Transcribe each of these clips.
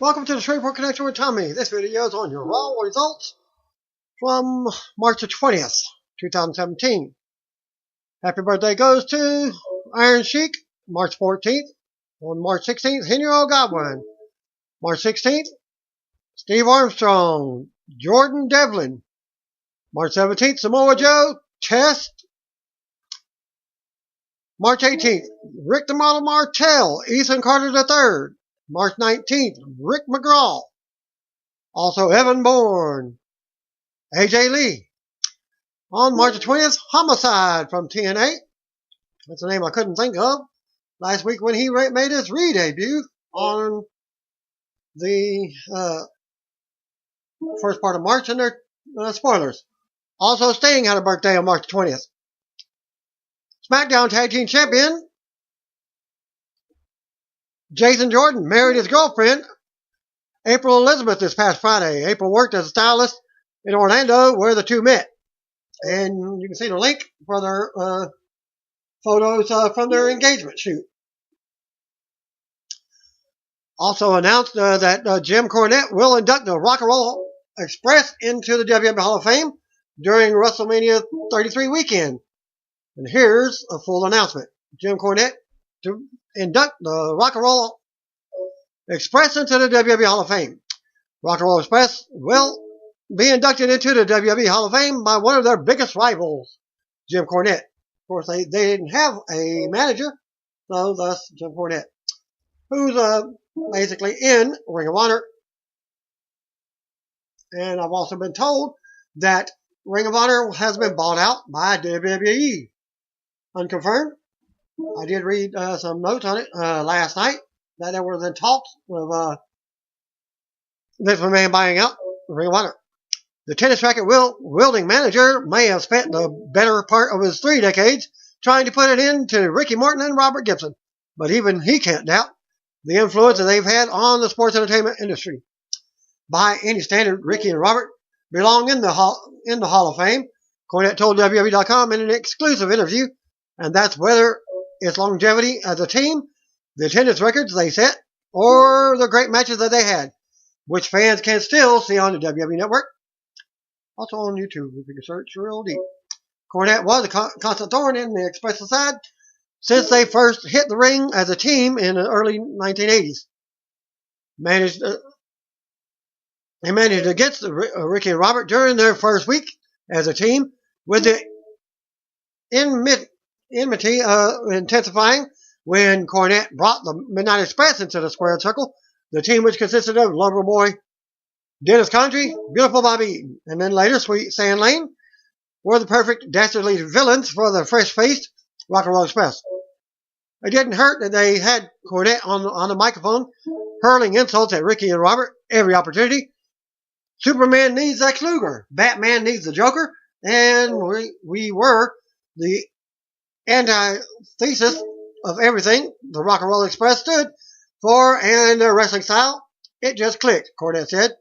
Welcome to the Shreveport Connection with Tommy. This video is on your raw results from March the 20th, 2017. Happy birthday goes to Iron Sheik, March 14th. On March 16th, Henry O. Godwin. March 16th, Steve Armstrong, Jordan Devlin. March 17th, Samoa Joe, Chest. March 18th, Rick the Model Martell, Ethan Carter III. March 19th, Rick McGraw. Also Evan Bourne, AJ Lee. On March 20th, Homicide from TNA. That's a name I couldn't think of last week when he made his re-debut on the first part of March, and their spoilers. Also, Sting had a birthday on March 20th. SmackDown Tag Team Champion Jason Jordan married his girlfriend, April Elizabeth, this past Friday. April worked as a stylist in Orlando where the two met. And you can see the link for their photos from their engagement shoot. Also announced that Jim Cornette will induct the Rock and Roll Express into the WWE Hall of Fame during WrestleMania 33 weekend. And here's a full announcement. Jim Cornette to induct the Rock and Roll Express into the WWE Hall of Fame. Rock and Roll Express will be inducted into the WWE Hall of Fame by one of their biggest rivals, Jim Cornette. Of course, they didn't have a manager, so thus Jim Cornette, who's basically in Ring of Honor. And I've also been told that Ring of Honor has been bought out by WWE. Unconfirmed. I did read some notes on it last night that there were then talks of Vince McMahon buying out Ring of Honor. The tennis racket wielding manager may have spent the better part of his 3 decades trying to put it into Ricky Morton and Robert Gibson, but even he can't doubt the influence that they've had on the sports entertainment industry. By any standard, Ricky and Robert belong in the Hall of Fame. Cornette told WWE.com in an exclusive interview, and that's whether its longevity as a team, the attendance records they set, or the great matches that they had, which fans can still see on the WWE Network. Also on YouTube, if you can search real deep. Cornette was a constant thorn in the Express's side since they first hit the ring as a team in the early 1980s. They managed against Ricky and Robert during their first week as a team, with the enmity intensifying when Cornette brought the Midnight Express into the squared circle, the team which consisted of Loverboy, Dennis Condrey, Beautiful Bobby Eaton, and then later Sweet Sand Lane were the perfect dastardly villains for the fresh-faced Rock and Roll Express. It didn't hurt that they had Cornette on the microphone hurling insults at Ricky and Robert every opportunity. Superman needs Lex Luger, Batman needs the Joker, and we were the antithesis of everything the Rock and Roll Express stood for, and their wrestling style, it just clicked, Cornette said.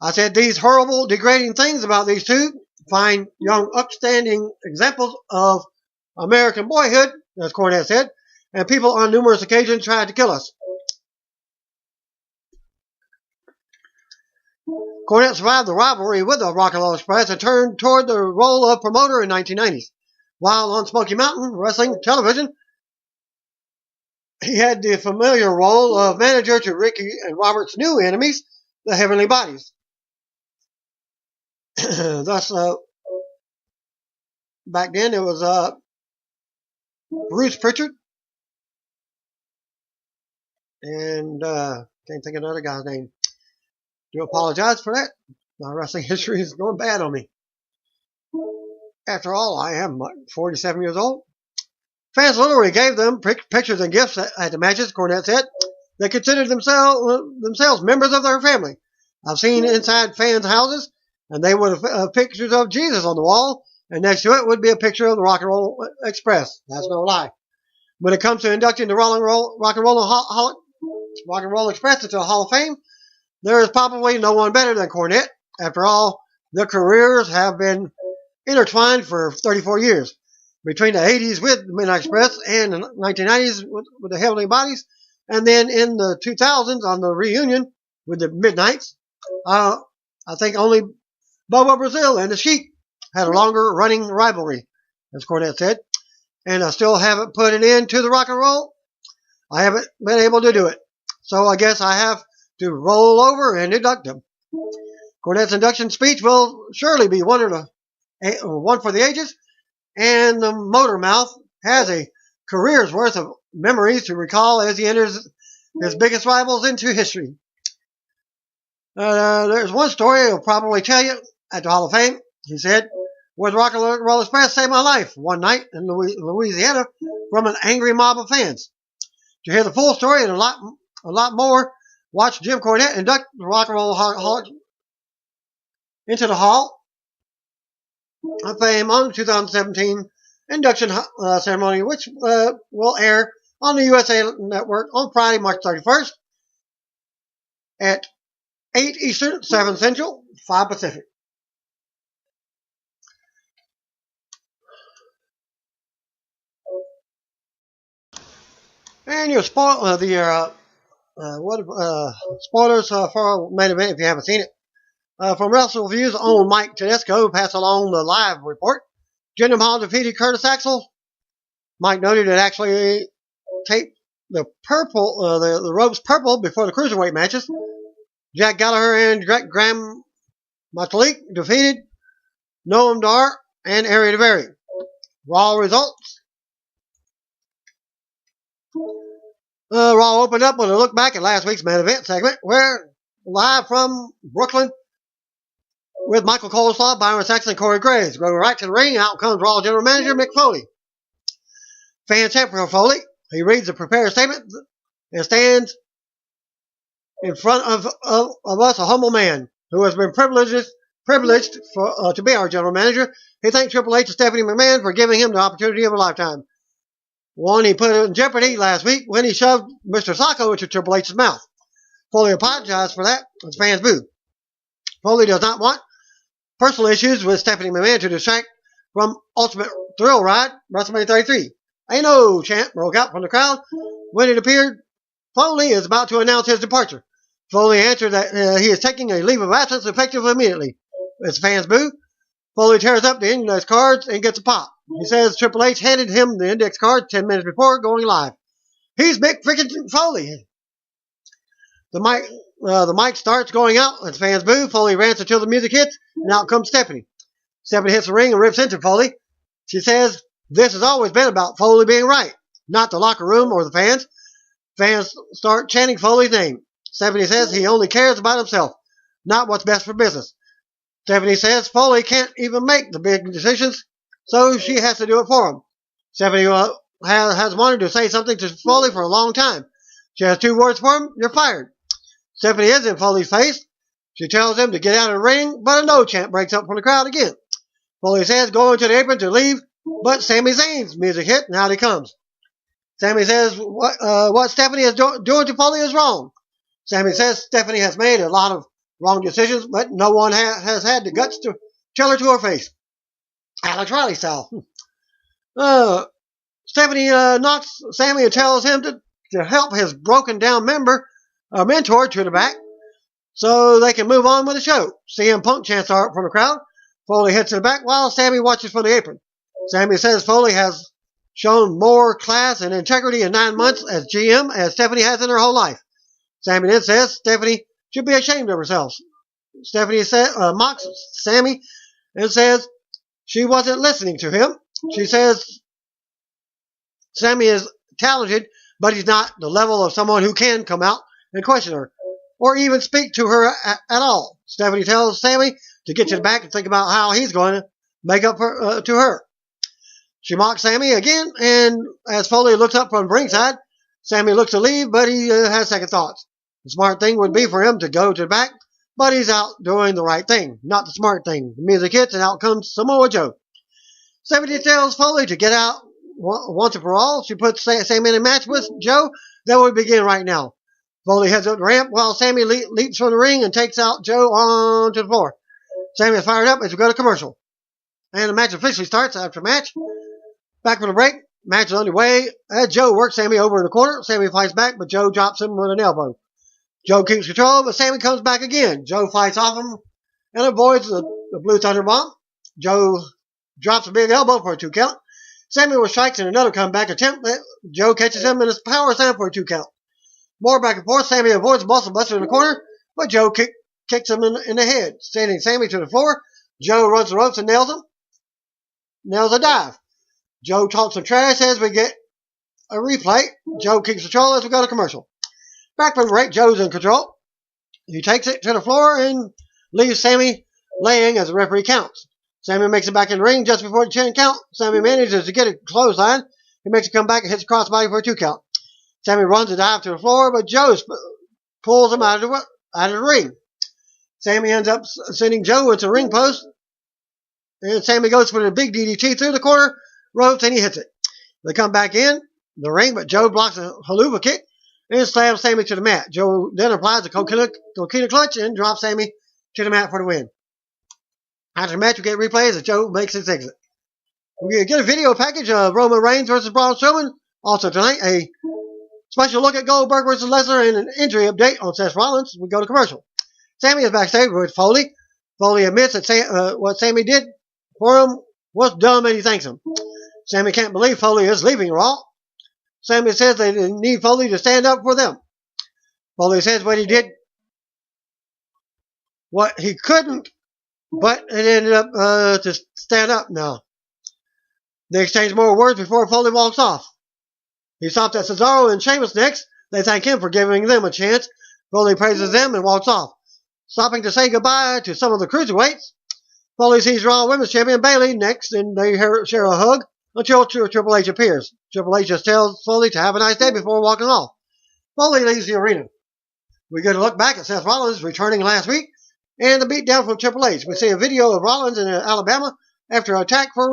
I said these horrible, degrading things about these two, fine, young, upstanding examples of American boyhood, as Cornette said, and people on numerous occasions tried to kill us. Cornette survived the rivalry with the Rock and Roll Express and turned toward the role of promoter in 1990s. While on Smoky Mountain Wrestling television, he had the familiar role of manager to Ricky and Robert's new enemies, the Heavenly Bodies. Thus, back then it was Bruce Pritchard and can't think of another guy's name. Do apologize for that. My wrestling history is going bad on me. After all, I am 47 years old. Fans literally gave them pictures and gifts at the matches, Cornette said. They considered themselves members of their family. I've seen inside fans' houses, and they would have pictures of Jesus on the wall, and next to it would be a picture of the Rock and Roll Express. That's no lie. When it comes to inducting the Rock and Roll Express into a Hall of Fame, there is probably no one better than Cornette. After all, their careers have been intertwined for 34 years. Between the 80s with the Midnight Express and the 1990s with the Heavenly Bodies, And then in the 2000s on the reunion with the Midnights, I think only Bobo Brazil and the Sheik had a longer running rivalry, as Cornette said. And I still haven't put an end to the rock and roll. I haven't been able to do it. So I guess I have to roll over and induct them. Cornette's induction speech will surely be one for the ages, and the motor mouth has a career's worth of memories to recall as he enters his biggest rivals into history. There's one story he'll probably tell you at the Hall of Fame. He said, where the Rock and Roll Express saved my life one night in Louisiana from an angry mob of fans. To hear the full story and a lot more, watch Jim Cornette induct the Rock and Roll Hall into the Hall of Fame on the 2017 induction ceremony, which will air on the USA Network on Friday, March 31st at 8 Eastern, 7 Central, 5 Pacific. And your spoilers for main event if you haven't seen it. From WrestleView's own Mike Tedesco passed along the live report. Jinder Mahal defeated Curtis Axel. Mike noted it actually taped the ropes purple before the cruiserweight matches. Jack Gallagher and Graham Metalik defeated Noam Dar and Ari Daivari. Raw results. Raw opened up with a look back at last week's main event segment, where live from Brooklyn with Michael Coleslaw, Byron Saxton, and Corey Graves. Going right to the ring, out comes Raw General Manager Mick Foley. Fans chant for Foley. He reads the prepared statement and stands in front of us, a humble man who has been privileged to be our general manager. He thanked Triple H and Stephanie McMahon for giving him the opportunity of a lifetime. One he put in jeopardy last week when he shoved Mr. Sacco into Triple H's mouth. Foley apologized for that, as fans booed. Foley does not want personal issues with Stephanie McMahon to distract from Ultimate Thrill Ride, WrestleMania 33. A no chant broke out from the crowd when it appeared Foley is about to announce his departure. Foley answered that he is taking a leave of absence effective immediately. As fans boo, Foley tears up the index cards and gets a pop. He says Triple H handed him the index cards 10 minutes before going live. He's Mick freaking Foley. The mic starts going out as fans boo. Foley rants until the music hits, and out comes Stephanie. Stephanie hits the ring and rips into Foley. She says this has always been about Foley being right, not the locker room or the fans. Fans start chanting Foley's name. Stephanie says he only cares about himself, not what's best for business. Stephanie says Foley can't even make the big decisions, so she has to do it for him. Stephanie has wanted to say something to Foley for a long time. She has 2 words for him: you're fired. Stephanie is in Foley's face. She tells him to get out of the ring, but a no chant breaks up from the crowd again. Foley says going to the apron to leave, but Sami Zayn's music hit, and out he comes. Sami says what Stephanie is doing to Foley is wrong. Sami says Stephanie has made a lot of wrong decisions, but no one has had the guts to tell her to her face. Alex Riley style. Stephanie knocks Sami and tells him to help his broken down mentor to the back so they can move on with the show. CM Punk chants out from the crowd. Foley heads to the back while Sami watches from the apron. Sami says Foley has shown more class and integrity in 9 months as GM as Stephanie has in her whole life. Sami then says Stephanie should be ashamed of herself. Stephanie mocks Sami and says she wasn't listening to him. She says Sami is talented, but he's not the level of someone who can come out and question her or even speak to her at all. Stephanie tells Sami to get to the back and think about how he's going to make up to her. She mocks Sami again, and as Foley looks up from ringside, Sami looks to leave, but he has second thoughts. The smart thing would be for him to go to the back, but he's out doing the right thing, not the smart thing. The music hits, and out comes Samoa Joe. Stephanie tells Foley to get out once and for all. She puts Sami in a match with Joe that will begin right now. Foley heads up the ramp while Sami leaps from the ring and takes out Joe onto the floor. Sami is fired up as we go to commercial. And the match officially starts after the match. Back from the break, match is underway as Joe works Sammy over in the corner. Sammy fights back, but Joe drops him with an elbow. Joe keeps control, but Sammy comes back again. Joe fights off him and avoids the Blue Thunder Bomb. Joe drops a big elbow for a 2 count. Sammy will strikes in another comeback attempt. Joe catches him in his power slam for a 2 count. More back and forth. Sammy avoids a muscle buster in the corner, but Joe kicks him in the head, sending Sammy to the floor. Joe runs the ropes and nails him. Nails a dive. Joe talks some trash as we get a replay. Joe keeps control as we go to commercial. Back from the break, Joe's in control. He takes it to the floor and leaves Sammy laying as the referee counts. Sammy makes it back in the ring just before the 10 count. Sammy manages to get a clothesline. He makes it come back and hits a crossbody for a 2 count. Sammy runs a dive to the floor, but Joe pulls him out of the ring. Sammy ends up sending Joe into the ring post. And Sammy goes for the big DDT through the corner ropes, and he hits it. They come back in the ring, but Joe blocks a haluva kick and slams Sammy to the mat. Joe then applies a coquina clutch and drops Sammy to the mat for the win. After the match, we get replays as Joe makes his exit. We get a video package of Roman Reigns versus Braun Strowman. Also tonight, a special look at Goldberg versus Lesnar and an injury update on Seth Rollins. We go to commercial. Sammy is backstage with Foley. Foley admits that what Sammy did for him was dumb and he thanks him. Sammy can't believe Foley is leaving Raw. Sammy says they need Foley to stand up for them. Foley says what he did, what he couldn't, but it ended up to stand up now. They exchange more words before Foley walks off. He stops at Cesaro and Sheamus next. They thank him for giving them a chance. Foley praises them and walks off, stopping to say goodbye to some of the cruiserweights. Foley sees Raw Women's Champion Bayley next, and they share a hug until Triple H appears. Triple H just tells Foley to have a nice day before walking off. Foley leaves the arena. We get a look back at Seth Rollins returning last week and the beatdown from Triple H. We see a video of Rollins in Alabama after an attack for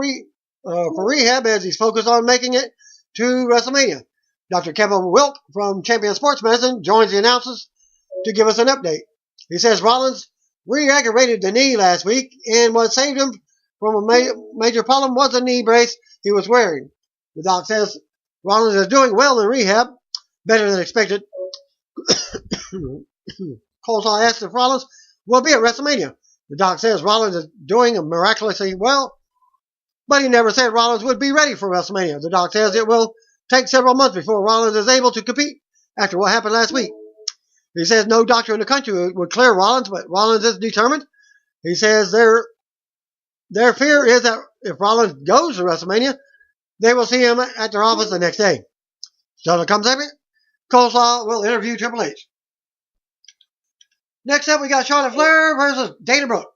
rehab as he's focused on making it to WrestleMania. Dr. Kevin Wilk from Champion Sports Medicine joins the announcers to give us an update. He says Rollins re-aggravated the knee last week, and what saved him from a major problem was the knee brace he was wearing. The doc says Rollins is doing well in rehab, better than expected. Coleslaw asks if Rollins will be at WrestleMania. The doc says Rollins is doing miraculously well, but he never said Rollins would be ready for WrestleMania. The doc says it will take several months before Rollins is able to compete after what happened last week. He says no doctor in the country would clear Rollins, but Rollins is determined. He says their fear is that if Rollins goes to WrestleMania, they will see him at their office the next day. So to come second, Coleslaw will interview Triple H. Next up, we got Charlotte Flair versus Dana Brooke.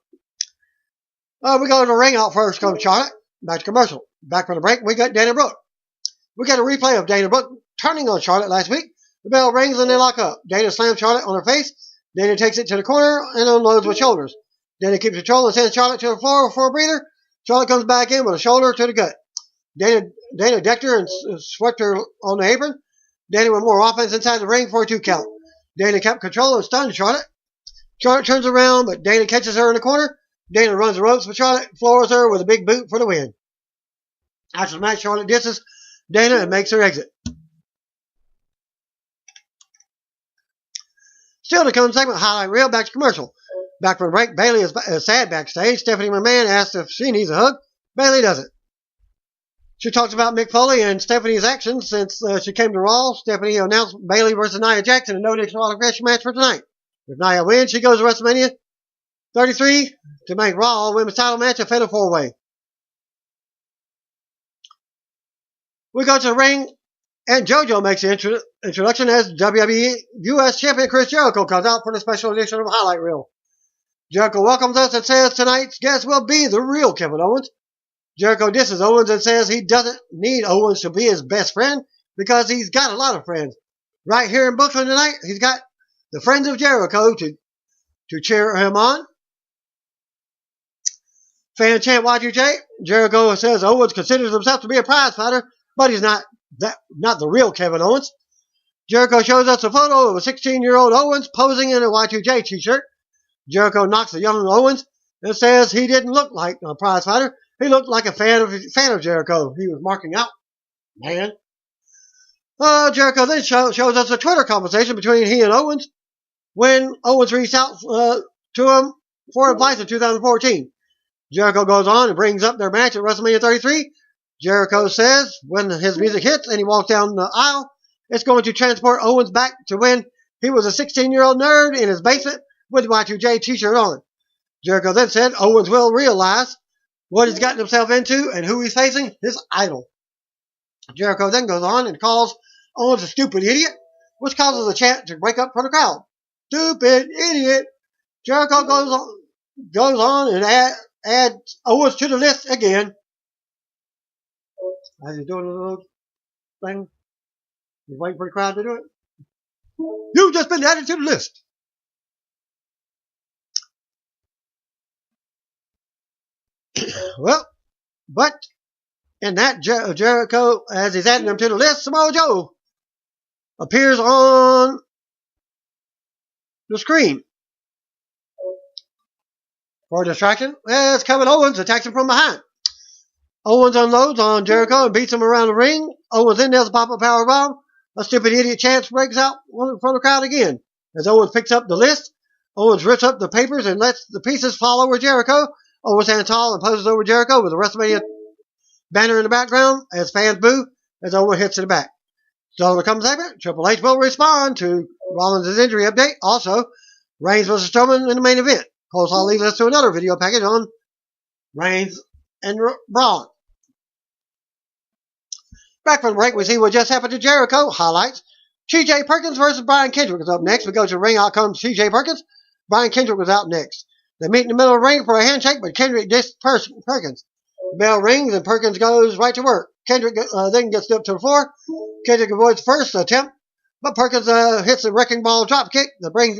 We go to the ring out first, comes Charlotte. Back to commercial. Back from the break, we got Dana Brooke. We got a replay of Dana Brooke turning on Charlotte last week. The bell rings and they lock up. Dana slams Charlotte on her face. Dana takes it to the corner and unloads with shoulders. Dana keeps control and sends Charlotte to the floor for a breather. Charlotte comes back in with a shoulder to the gut. Dana decked her and swept her on the apron. Dana with more offense inside the ring for a 2 count. Dana kept control and stunned Charlotte. Charlotte turns around, but Dana catches her in the corner. Dana runs the ropes, but Charlotte floors her with a big boot for the win. After the match, Charlotte disses Dana and makes her exit. Still to come segment highlight reel, back to commercial. Back from the break, Bayley is sad backstage. Stephanie McMahon asks if she needs a hug. Bayley doesn't. She talks about Mick Foley and Stephanie's actions since she came to Raw. Stephanie announced Bayley versus Nia Jax in a no disqualification match for tonight. If Nia wins, she goes to WrestleMania 33 to make Raw a women's title match a fatal 4-way. We go to the ring, and JoJo makes the introduction as WWE U.S. Champion Chris Jericho comes out for the special edition of Highlight Reel. Jericho welcomes us and says tonight's guest will be the real Kevin Owens. Jericho disses Owens and says he doesn't need Owens to be his best friend because he's got a lot of friends. Right here in Brooklyn tonight, he's got the Friends of Jericho to cheer him on. Fan chant Y2J. Jericho says Owens considers himself to be a prize fighter, but he's not the real Kevin Owens. Jericho shows us a photo of a 16-year-old Owens posing in a Y2J t-shirt. Jericho knocks the young Owens and says he didn't look like a prize fighter. He looked like a fan of Jericho. He was marking out Man. Jericho then shows us a Twitter conversation between he and Owens when Owens reached out to him for advice in 2014. Jericho goes on and brings up their match at WrestleMania 33. Jericho says when his music hits and he walks down the aisle, it's going to transport Owens back to when he was a 16-year-old nerd in his basement with a Y2J t-shirt on. Jericho then said Owens will realize what he's gotten himself into and who he's facing, his idol. Jericho then goes on and calls Owens a stupid idiot, which causes a chant to break up from the crowd. Stupid idiot. Jericho goes on and adds Owens to the list again. As he's doing a little thing, he's waiting for the crowd to do it. You've just been added to the list. Well, but in that, Jericho, as he's adding them to the list, Samoa Joe appears on the screen for a distraction as Kevin Owens attacks him from behind. Owens unloads on Jericho and beats him around the ring. Owens then nails a pop-up powerbomb. A stupid idiot chant breaks out from the crowd again. As Owens picks up the list, Owens rips up the papers and lets the pieces fall over Jericho. Owens stands tall and poses over Jericho with a WrestleMania banner in the background as fans boo as Owens hits to the back. So comes the segment. Triple H will respond to Rollins' injury update. Also, Reigns vs. Strowman in the main event. Coleslaw leads us to another video package on Reigns and Braun. Back from the break, we see what just happened to Jericho. Highlights. T.J. Perkins versus Brian Kendrick is up next. We go to the ring. Out comes T.J. Perkins. Brian Kendrick was out next. They meet in the middle of the ring for a handshake, but Kendrick dissed Perkins. The bell rings and Perkins goes right to work. Kendrick then gets up to the floor. Kendrick avoids the first attempt, but Perkins hits a wrecking ball drop kick that brings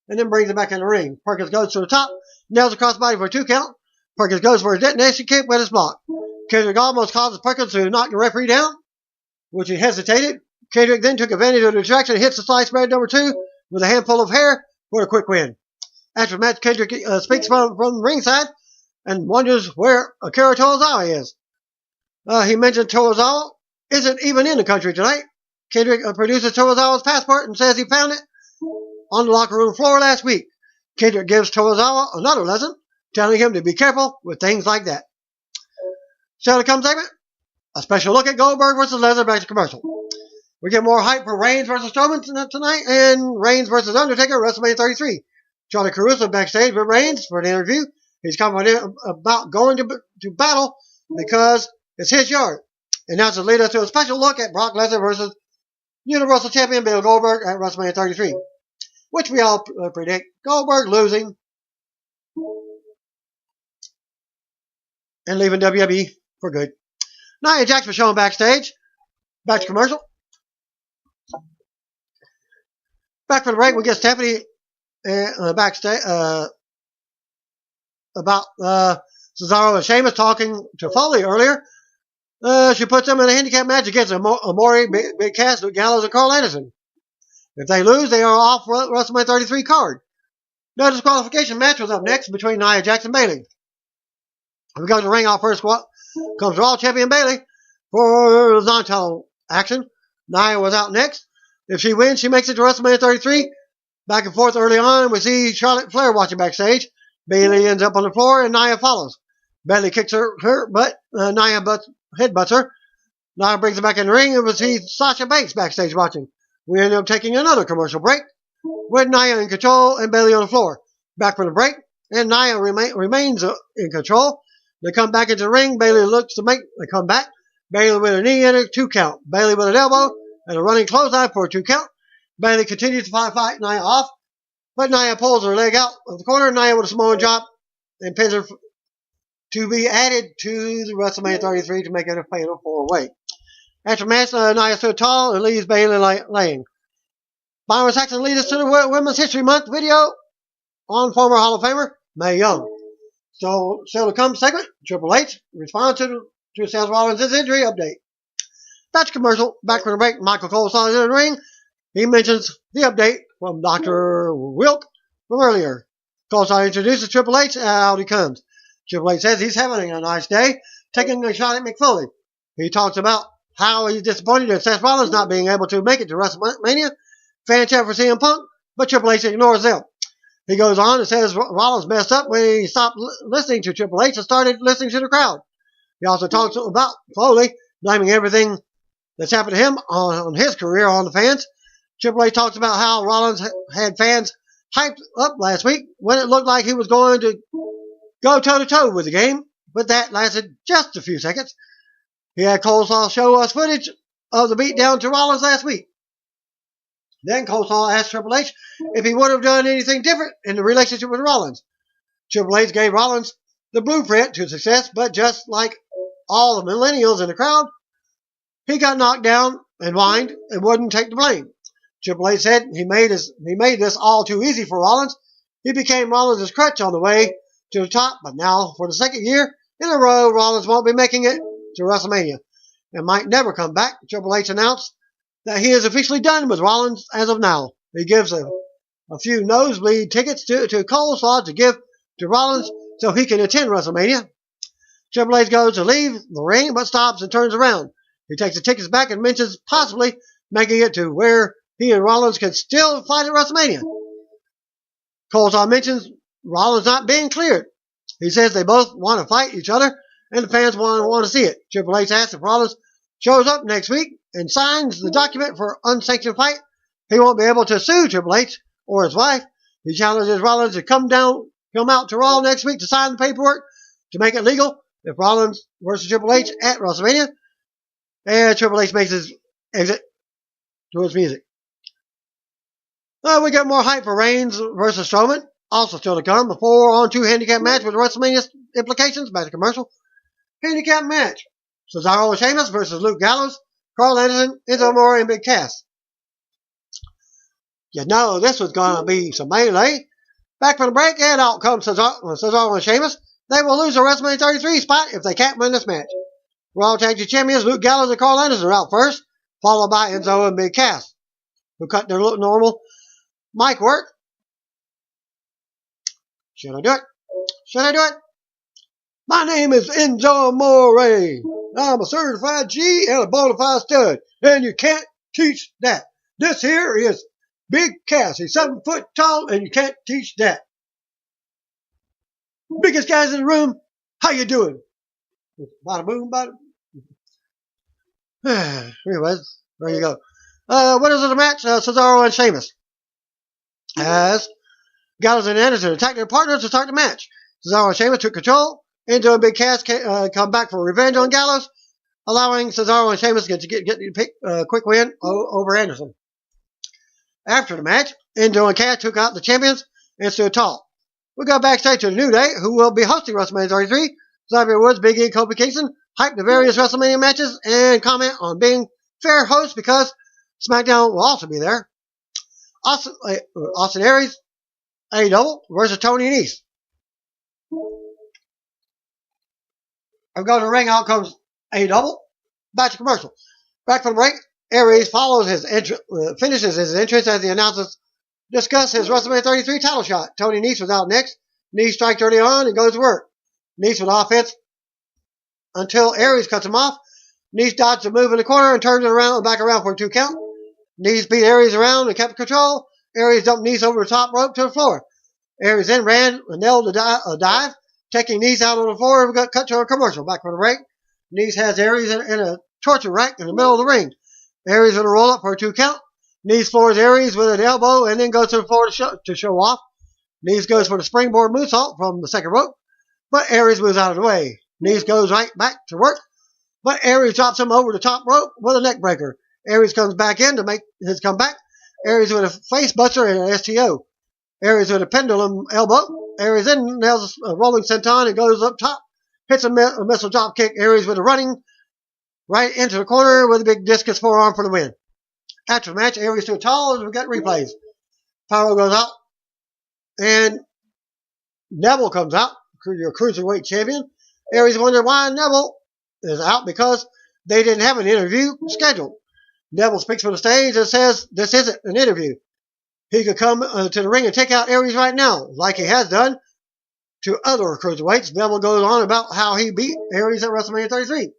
it back in the ring. Perkins goes to the top, nails a crossbody for a 2 count. Perkins goes for a detonation kick, but it's blocked. Kendrick almost causes Perkins to knock the referee down, which he hesitated. Kendrick then took advantage of the distraction and hits the slice spread number 2 with a handful of hair for a quick win. After the match, Kendrick speaks from ringside and wonders where Akira Tozawa is. He mentioned Tozawa isn't even in the country tonight. Kendrick produces Tozawa's passport and says he found it on the locker room floor last week. Kendrick gives Tozawa another lesson, telling him to be careful with things like that. So to come segment, a special look at Goldberg versus Lesnar back to commercial. We get more hype for Reigns versus Strowman tonight, and Reigns versus Undertaker WrestleMania 33. Charlie Caruso backstage with Reigns for an interview. He's confident about going to battle because it's his yard. And that's to lead us to a special look at Brock Lesnar versus Universal Champion Bill Goldberg at WrestleMania 33, which we all predict Goldberg losing and leaving WWE for good. Nia Jax was shown backstage. Back to commercial. Back from the break, we get Stephanie backstage about Cesaro and Sheamus talking to Foley earlier. She puts them in a handicap match against Amore, Big Cass, Luke Gallows, and Carl Anderson. If they lose, they are off WrestleMania 33 card. No disqualification match was up next between Nia Jax and Bayley. We go to the ring. Our first comes Raw Champion Bayley for non-title action. Nia was out next. If she wins, she makes it to WrestleMania 33. Back and forth early on, we see Charlotte Flair watching backstage. Bayley ends up on the floor, and Nia follows. Bayley kicks her butt. Nia headbutts her. Nia brings her back in the ring, and we see Sasha Banks backstage watching. We end up taking another commercial break with Nia in control and Bayley on the floor. Back from the break, and Nia remains in control. They come back into the ring. Bayley looks to make the comeback. Bayley with a knee and a 2 count. Bayley with an elbow and a running clothesline for a 2 count. Bayley continues to fight Nia off, but Nia pulls her leg out of the corner. Nia with a Samoan drop and pins her to be added to the WrestleMania 33 to make it a fatal 4-way. After the match, Nia stood tall and leaves Bayley laying. Byron Saxton leads us to the Women's History Month video on former Hall of Famer Mae Young. So to come segment, Triple H responds to Seth Rollins' injury update. That's commercial. Back from the break, Michael Cole saw in the ring. He mentions the update from Dr. Wilk from earlier. Cole introduces Triple H and out he comes. Triple H says he's having a nice day, taking a shot at McFoley. He talks about how he's disappointed in Seth Rollins not being able to make it to WrestleMania. Fan chat for CM Punk, but Triple H ignores them. He goes on and says Rollins messed up when he stopped listening to Triple H and started listening to the crowd. He also talks about Foley blaming everything that's happened to him on his career on the fans. Triple H talks about how Rollins had fans hyped up last week when it looked like he was going to go toe-to-toe with the game, but that lasted just a few seconds. He had Coleslaw show us footage of the beatdown to Rollins last week. Then Coleslaw asked Triple H if he would have done anything different in the relationship with Rollins. Triple H gave Rollins the blueprint to success, but just like all the millennials in the crowd, he got knocked down and whined and wouldn't take the blame. Triple H said he made this all too easy for Rollins. He became Rollins' crutch on the way to the top, but now, for the second year in a row, Rollins won't be making it to WrestleMania and might never come back. Triple H announced that he is officially done with Rollins as of now. He gives a few nosebleed tickets to Coleslaw to give to Rollins so he can attend WrestleMania. Triple H goes to leave the ring, but stops and turns around. He takes the tickets back and mentions possibly making it to where he and Rollins can still fight at WrestleMania. Coleslaw mentions Rollins not being cleared. He says they both want to fight each other, and the fans want to see it. Triple H asks if Rollins shows up next week and signs the document for unsanctioned fight, he won't be able to sue Triple H or his wife. He challenges Rollins to come out to Raw next week to sign the paperwork to make it legal if Rollins versus Triple H at WrestleMania. And Triple H makes his exit to his music. We get more hype for Reigns versus Strowman. Also still to come, a 4-on-2 handicap match with WrestleMania implications. Back to commercial. Handicap match. Cesaro and Sheamus versus Luke Gallows, Carl Anderson, Enzo Amore, and Big Cass. You know this was going to be some melee. Back from the break, and out comes Cesaro and Sheamus. They will lose the WrestleMania 33 spot if they can't win this match. Raw Tag Team Champions Luke Gallows and Carl Anderson are out first, followed by Enzo and Big Cass, who cut their normal mic work. Should I do it? Should I do it? My name is Enzo Amore. I'm a certified G and a bona fide stud, and you can't teach that. This here is Big Cass. He's 7 foot tall, and you can't teach that. Biggest guys in the room, how you doing? Bada boom, bada. Anyways, there you go. Winners of the match, Cesaro and Sheamus. As Gallows and Anderson attacked their partners to start the match. Cesaro and Sheamus took control. Enzo and Big Cass come back for revenge on Gallows, allowing Cesaro and Sheamus to get a quick win over Anderson. After the match, Enzo and Cass took out the champions and stood tall. We go backstage to the New Day, who will be hosting WrestleMania 33. Xavier Woods, Big E, and Kofi Kingston hype the various WrestleMania matches and comment on being fair hosts because SmackDown will also be there. Austin Aries, AEW versus Tony Nese. I'm going to ring. Out comes AEW. Back to commercial. Back from the break, Aries finishes his entrance as the announcers discuss his WrestleMania 33 title shot. Tony Nese was out next. Nese strikes early on and goes to work. Nese with offense until Aries cuts him off. Nese dodged a move in the corner and turned it back around for a 2 count. Nese beat Aries around and kept control. Aries dumped Nese over the top rope to the floor. Aries then ran and nailed a dive, taking Nese out on the floor, and we got cut to a commercial. Back from the break, Nese has Aries in a torture rack in the middle of the ring. Aries with a roll up for a 2 count. Nese floors Aries with an elbow and then goes to the floor to show off. Nese goes for the springboard moonsault from the second rope, but Aries moves out of the way. Nese goes right back to work, but Aries drops him over the top rope with a neck breaker. Aries comes back in to make his comeback. Aries with a face buster and an STO. Aries with a pendulum elbow. Aries then nails a rolling senton and goes up top. Hits a missile drop kick. Aries with a running right into the corner with a big discus forearm for the win. After the match, Aries stood tall as we got replays. Power goes out. And Neville comes out, your cruiserweight champion. Aries wondered why Neville is out because they didn't have an interview scheduled. Neville speaks from the stage and says this isn't an interview. He could come to the ring and take out Aries right now, like he has done to other cruiserweights. Neville goes on about how he beat Aries at WrestleMania 33.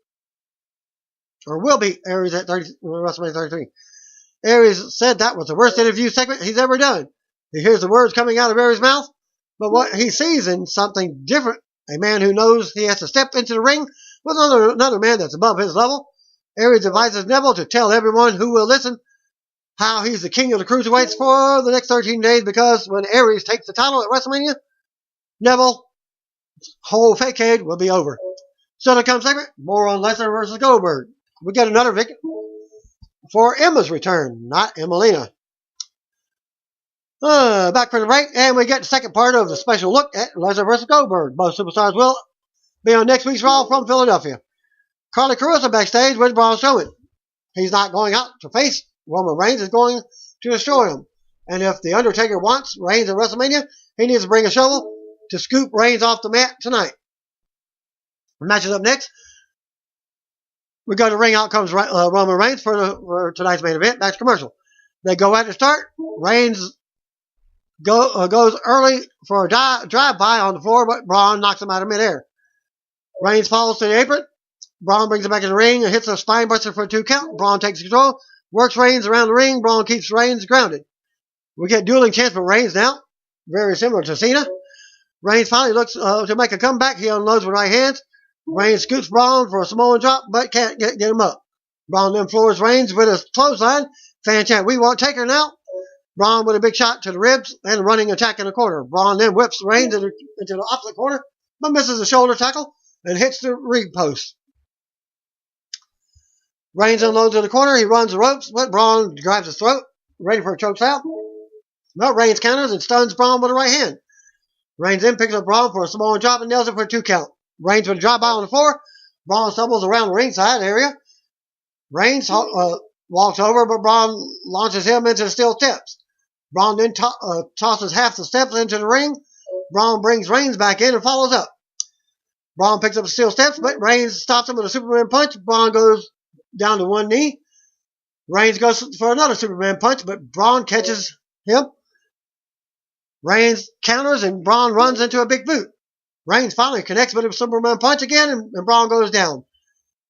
or will beat Aries at WrestleMania 33. Aries said that was the worst interview segment he's ever done. He hears the words coming out of Aries' mouth, but what he sees in something different. A man who knows he has to step into the ring with another man that's above his level. Aries advises Neville to tell everyone who will listen how he's the king of the cruiserweights for the next 13 days, because when Aries takes the title at WrestleMania, Neville's whole facade will be over. So to come segment, more on Lesnar versus Goldberg. We get another victory for Emma's return, not Emmalina. Back from the break, and we get the second part of the special look at Lesnar versus Goldberg. Both superstars will be on next week's Raw from Philadelphia. Carly Caruso backstage with Braun Strowman. He's not going out to face Roman Reigns, is going to destroy him. And if The Undertaker wants Reigns at WrestleMania, he needs to bring a shovel to scoop Reigns off the mat tonight. Matches up next. We go to ring. Out comes Roman Reigns for tonight's main event. Back to commercial. They go at the start. Reigns goes early for a drive-by on the floor, but Braun knocks him out of midair. Reigns falls to the apron. Braun brings him back in the ring and hits a spine buster for a 2 count. Braun takes control, works Reigns around the ring. Braun keeps Reigns grounded. We get dueling chants for Reigns now, very similar to Cena. Reigns finally looks to make a comeback. He unloads with right hands. Reigns scoots Braun for a Samoan drop, but can't get him up. Braun then floors Reigns with a clothesline. Fan chant, "We want Taker now." Braun with a big shot to the ribs and a running attack in the corner. Braun then whips Reigns into the opposite corner, but misses a shoulder tackle and hits the ring post. Reigns unloads in the corner. He runs the ropes, but Braun grabs his throat, ready for a choke slam. But Reigns counters and stuns Braun with a right hand. Reigns then picks up Braun for a Samoan drop and nails it for a 2 count. Reigns with a drop by on the floor. Braun stumbles around the ringside area. Reigns walks over, but Braun launches him into the steel steps. Braun then tosses half the steps into the ring. Braun brings Reigns back in and follows up. Braun picks up the steel steps, but Reigns stops him with a Superman punch. Braun goes down to one knee. Reigns goes for another Superman punch, but Braun catches him. Reigns counters, and Braun runs into a big boot. Reigns finally connects with a Superman punch again, and Braun goes down.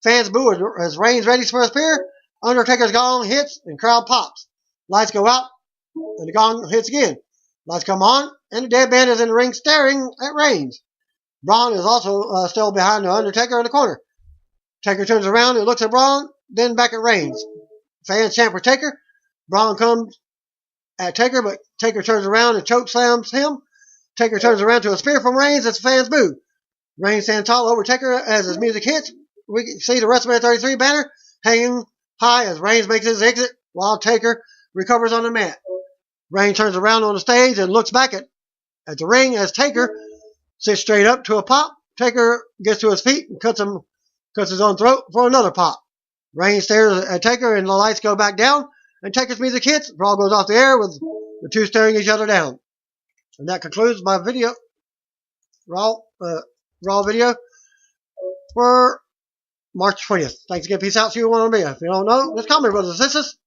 Fans boo as Reigns readies for a spear. Undertaker's gong hits, and crowd pops. Lights go out, and the gong hits again. Lights come on, and the dead man is in the ring staring at Reigns. Braun is also still behind the Undertaker in the corner. Taker turns around and looks at Braun, then back at Reigns. Fans chant for Taker. Braun comes at Taker, but Taker turns around and choke slams him. Taker turns around to a spear from Reigns as the fans boo. Reigns stands tall over Taker as his music hits. We can see the WrestleMania 33 banner hanging high as Reigns makes his exit while Taker recovers on the mat. Reigns turns around on the stage and looks back at the ring as Taker sits straight up to a pop. Taker gets to his feet and cuts his own throat for another pop. Reigns stares at Taker and the lights go back down, and Taker's music hits. Brawl goes off the air with the two staring each other down. And that concludes my video, Raw video for March 20th. Thanks again. Peace out. See you on the video. If you don't know, just call me, brothers and sisters.